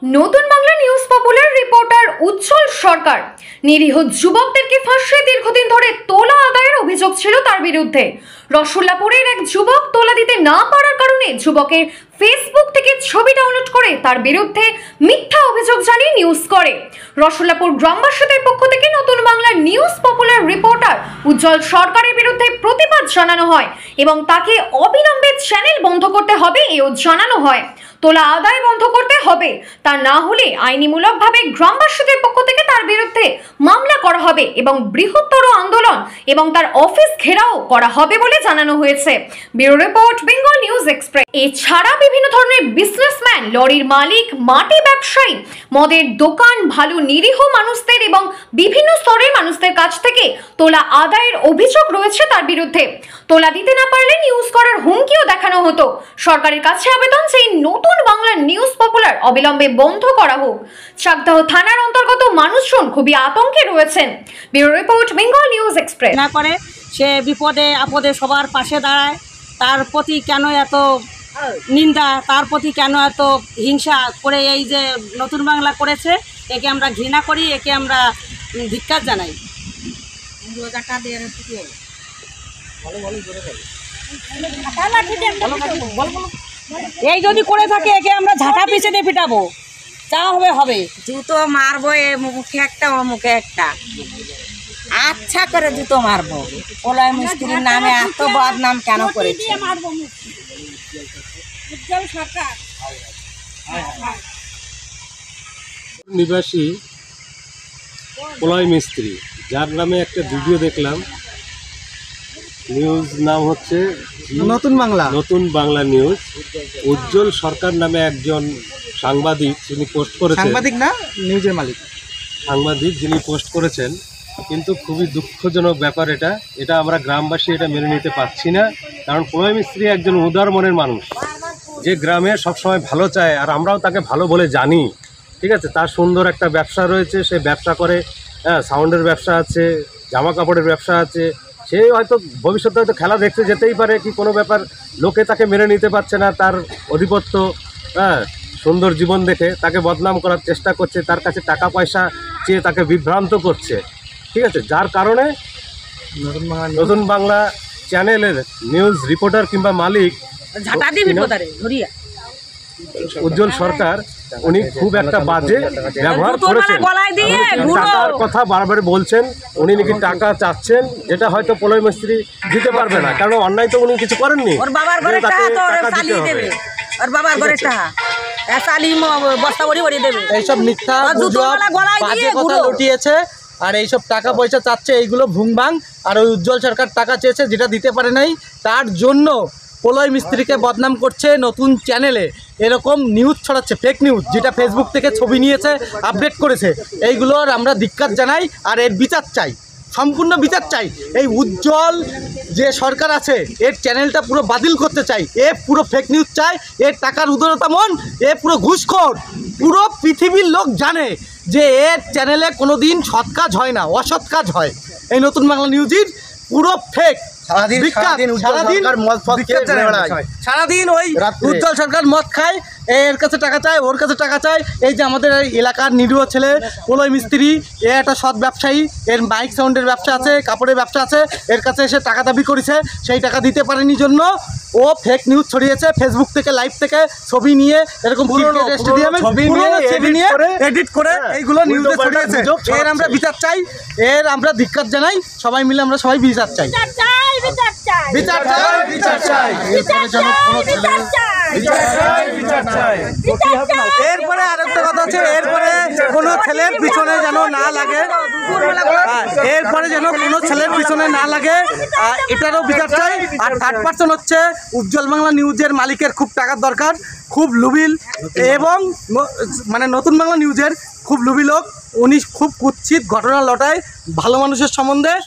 নতুন Bangla news popular reporter উজ্জ্বল সরকার নিরীহ যুবকদেরকে ফাঁসিয়ে দীর্ঘদিন ধরে তোলা আদায়ের অভিযোগ ছিল তার বিরুদ্ধে। রসুল্লাপুরের এক যুবক তোলা দিতে না পারার কারণে যুবকের ফেসবুক থেকে ছবি ডাউনলোড করে তার বিরুদ্ধে মিথ্যা অভিযোগ জানিয়ে নিউজ করে। রসুল্লাপুর গ্রামবাসীদের পক্ষ থেকে নতুন বাংলা নিউজ পপুলার রিপোর্টার উজ্জ্বল সরকারের বিরুদ্ধে প্রতিবাদ জানানো হয় এবং তাকে অবিলম্বে চ্যানেল বন্ধ করতে হবে এও জানানো হয়। তোলা আদায় বন্ধ করতে হবে, তা না হলে আইনিমূলকভাবে গ্রামবাসীদের পক্ষ থেকে তার বিরুদ্ধে মামলা করা হবে এবং বৃহত্তর আন্দোলন এবং তার অফিস ঘেরাও করা হবে বলে জানানো হয়েছে। Bureau report, Bengal news express. এছাড়া বিভিন্ন ধরনের বিজনেসম্যান, লরির মালিক, মাটি ব্যবসায়ী, মদের দোকান, ভালো নিরীহ মানুষদের এবং বিভিন্ন স্তরের মানুষদের কাছ থেকে তোলা আদায়ের অভিযোগ রয়েছে তার বিরুদ্ধে। তোলা দিতে না পারলে নিউজ করার হুমকিও দেখানো হতো। সরকারের কাছে আবেদন সেই নতুন বাংলা নিউজ পপুলার অবিলম্বে বন্ধ করা হোক। চাকদাহ থানার অন্তর্গত মানুষজন খুবই আতঙ্কে রয়েছেন। Bureau report, Bengal news express. না করে সে বিপদে আপদে সবার পাশে দাঁড়ায়, তার প্রতি কেন এত নিন্দা, তার প্রতি কেন এত হিংসা করে এই যে নতুন বাংলা করেছে, একে আমরা ঘৃণা করি, একে আমরা ধিক্কার জানাই। এই যদি করে থাকে একে আমরা ঝাঁটা পিছিয়ে দিয়ে পিটাবো, যা হবে হবে। জুতো মারবো, এ মুখে একটা ও মুখে একটা, আচ্ছা করে জুতো মারবো। পোলয় মিস্ত্রির নামে এত বদনাম কেন করেছে? নিবাসী পোলয় মিস্ত্রি, যার নামে একটা ভিডিও দেখলাম, নিউজ নাম হচ্ছে নতুন বাংলা নিউজ। উজ্জ্বল সরকার নামে একজন সাংবাদিক, যিনি পোস্ট করেছেন, সাংবাদিক না নিউজের মালিক, সাংবাদিক যিনি পোস্ট করেছেন, কিন্তু খুবই দুঃখজনক ব্যাপার এটা আমরা গ্রামবাসী এটা মেনে নিতে পারছি না। কারণ পোলয় মিস্ত্রি একজন উদার মনের মানুষ, যে গ্রামে সবসময় ভালো চায়, আর আমরাও তাকে ভালো বলে জানি। ঠিক আছে, তার সুন্দর একটা ব্যবসা রয়েছে, সে ব্যবসা করে, সাউন্ডের ব্যবসা আছে, জামা কাপড়ের ব্যবসা আছে। সে হয়তো ভবিষ্যতে হয়তো খেলা দেখতে যেতেই পারে, কি কোনো ব্যাপার, লোকে তাকে মেনে নিতে পারছে না। তার আধিপত্য, সুন্দর জীবন দেখে তাকে বদনাম করার চেষ্টা করছে, তার কাছে টাকা পয়সা চেয়ে তাকে বিভ্রান্ত করছে। ঠিক আছে, যার কারণে নতুন বাংলা চ্যানেলের নিউজ রিপোর্টার কিংবা মালিক উজ্জ্বল সরকার, উনি খুব একটা বাজে ব্যবহার করেছেন। টাকার কথা বারবার বলছেন, উনি নাকি টাকা চাচ্ছেন, যেটা হয়তো পোলয় মিস্ত্রি দিতে পারবে না, কারণ অন্যায় তো উনি কিছু করেননি। এইসব মিথ্যা বাজে কথা লুটিয়েছে আর এইসব টাকা পয়সা চাচ্ছে, এইগুলো ভুংভাং। আর ওই উজ্জ্বল সরকার টাকা চেয়েছে, যেটা দিতে পারে নাই, তার জন্য পোলয় মিস্ত্রিকে বদনাম করছে। নতুন চ্যানেলে এরকম নিউজ ছড়াচ্ছে, ফেক নিউজ, যেটা ফেসবুক থেকে ছবি নিয়েছে, আপডেট করেছে। এইগুলোর আমরা ধিক্কার জানাই আর এর বিচার চাই, সম্পূর্ণ বিচার চাই। এই উজ্জ্বল যে সরকার আছে, এর চ্যানেলটা পুরো বাতিল করতে চাই। এ পুরো ফেক নিউজ চায়, এর টাকার উদারতা মন, এ পুরো ঘুষখোর। পুরো পৃথিবীর লোক জানে যে এর চ্যানেলে কোনো দিন সৎ কাজ হয় না, অসৎ কাজ হয়। এই নতুন বাংলা নিউজের পুরো ফেক। সারাদিন ওই উজ্জ্বল সরকার মদ খায়, এর কাছে টাকা চায়, ওর কাছে টাকা চায়। এই যে আমাদের এলাকার নিরীহ ছেলে পোলয় মিস্ত্রি, এ একটা সৎ ব্যবসায়ী, এর মাইক সাউন্ডের ব্যবসা আছে, কাপড়ের ব্যবসা আছে, এর কাছে এসে টাকা দাবি করেছে, সেই টাকা দিতে পারেনি জন্য ও ফেক নিউজ ছড়িয়েছে। ফেসবুক থেকে লাইভ থেকে ছবি নিয়ে, এরকম এডিট করে এইগুলো নিউজে ছড়িয়েছে। এর আমরা বিচার চাই, এর আমরা ধিক্কার জানাই। সবাই মিলে আমরা সবাই বিচার চাই, বিচার চাই, বিচার চাই। এরপরে আরেকটা কথা আছে, এরপরে কোনো ছেলের পিছনে যেন না লাগে, এরপরে যেন কোনো ছেলের পিছনে না লাগে, এটারও বিচার চাই। আর থার্ড পার্সন হচ্ছে উজ্জ্বল বাংলা নিউজের মালিকের খুব টাকার দরকার, খুব লুবিল, এবং মানে নতুন বাংলা নিউজের খুব লুবি লোক। উনি খুব কুৎসিত ঘটনা লটায় ভালো মানুষের সম্বন্ধে।